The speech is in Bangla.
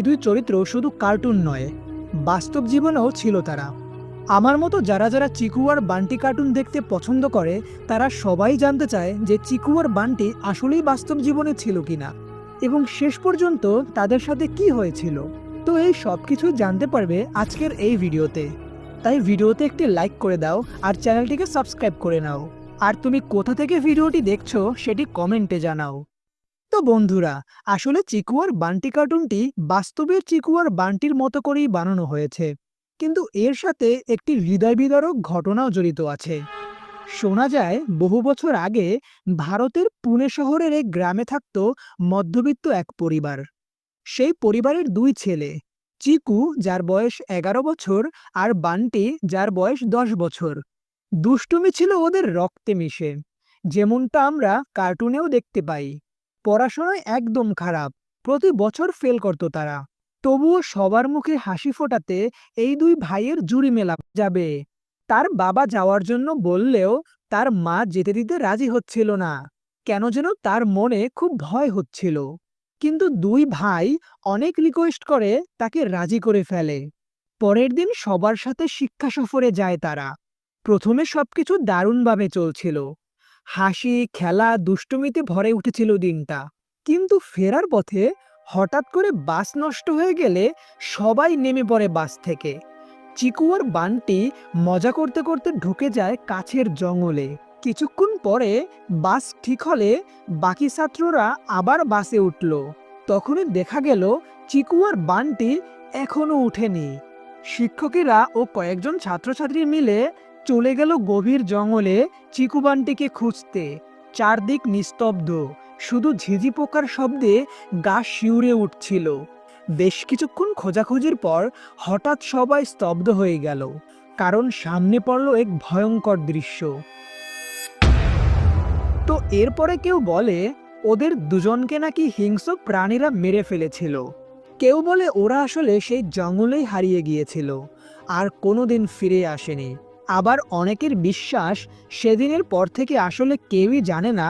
এই দুই চরিত্র শুধু কার্টুন নয়, বাস্তব জীবনেও ছিল তারা। আমার মতো যারা যারা চিকু আর বান্টি কার্টুন দেখতে পছন্দ করে তারা সবাই জানতে চায় যে চিকু আর বান্টি আসলেই বাস্তব জীবনে ছিল কিনা এবং শেষ পর্যন্ত তাদের সাথে কি হয়েছিল। তো এই সব কিছু জানতে পারবে আজকের এই ভিডিওতে। তাই ভিডিওতে একটি লাইক করে দাও আর চ্যানেলটিকে সাবস্ক্রাইব করে নাও। আর তুমি কোথা থেকে ভিডিওটি দেখছো সেটি কমেন্টে জানাও। তো বন্ধুরা, আসলে চিকু আর বান্টি কার্টুনটি বাস্তবের চিকু আর বান্টির মতো করেই বানানো হয়েছে, কিন্তু এর সাথে একটি হৃদয় বিদারক ঘটনাও জড়িত আছে। শোনা যায় বহু বছর আগে ভারতের পুনে শহরের এক গ্রামে থাকত মধ্যবিত্ত এক পরিবার। সেই পরিবারের দুই ছেলে, চিকু যার বয়স 11 বছর আর বান্টি যার বয়স 10 বছর। দুষ্টুমি ছিল ওদের রক্তে মিশে, যেমনটা আমরা কার্টুনেও দেখতে পাই। পড়াশোনায় একদম খারাপ, প্রতি বছর ফেল করত তারা। তবুও সবার মুখে হাসি ফোটাতে এই দুই ভাইয়ের জুড়ি মেলা যাবে। তার বাবা যাওয়ার জন্য বললেও তার মা যেতে দিতে রাজি হচ্ছিল না। কেন যেন তার মনে খুব ভয় হচ্ছিল। কিন্তু দুই ভাই অনেক রিকোয়েস্ট করে তাকে রাজি করে ফেলে। পরের দিন সবার সাথে শিক্ষা সফরে যায় তারা। প্রথমে সবকিছু দারুণভাবে চলছিল, হাসি খেলা দুষ্টুমিতে ভরে উঠেছিল দিনটা। কিন্তু ফেরার পথে হঠাৎ করে বাস নষ্ট হয়ে গেলে সবাই নেমে পড়ে বাস থেকে। চিকু আর বান্টি মজা করতে করতে ঢুকে যায় কাছের জঙ্গলে। কিছুক্ষণ পরে বাস ঠিক হলে বাকি ছাত্ররা আবার বাসে উঠল। তখনই দেখা গেল চিকু আর বান্টি এখনো উঠেনি। শিক্ষকেরা ও কয়েকজন ছাত্রছাত্রী মিলে চলে গেল গভীর জঙ্গলে চিকু বান্টিকে খুঁজতে। চারদিক নিস্তব্ধ, শুধু ঝিঝি পোকার শব্দে গা শিউরে উঠছিল। বেশ কিছুক্ষণ খোঁজাখুঁজির পর হঠাৎ সবাই স্তব্ধ হয়ে গেল, কারণ সামনে পড়ল এক ভয়ঙ্কর দৃশ্য। তো এরপরে কেউ বলে ওদের দুজনকে নাকি হিংস্র প্রাণীরা মেরে ফেলেছিল। কেউ বলে ওরা আসলে সেই জঙ্গলেই হারিয়ে গিয়েছিল আর কোনোদিন ফিরে আসেনি। আবার অনেকের বিশ্বাস সেদিনের পর থেকে আসলে কেউই জানে না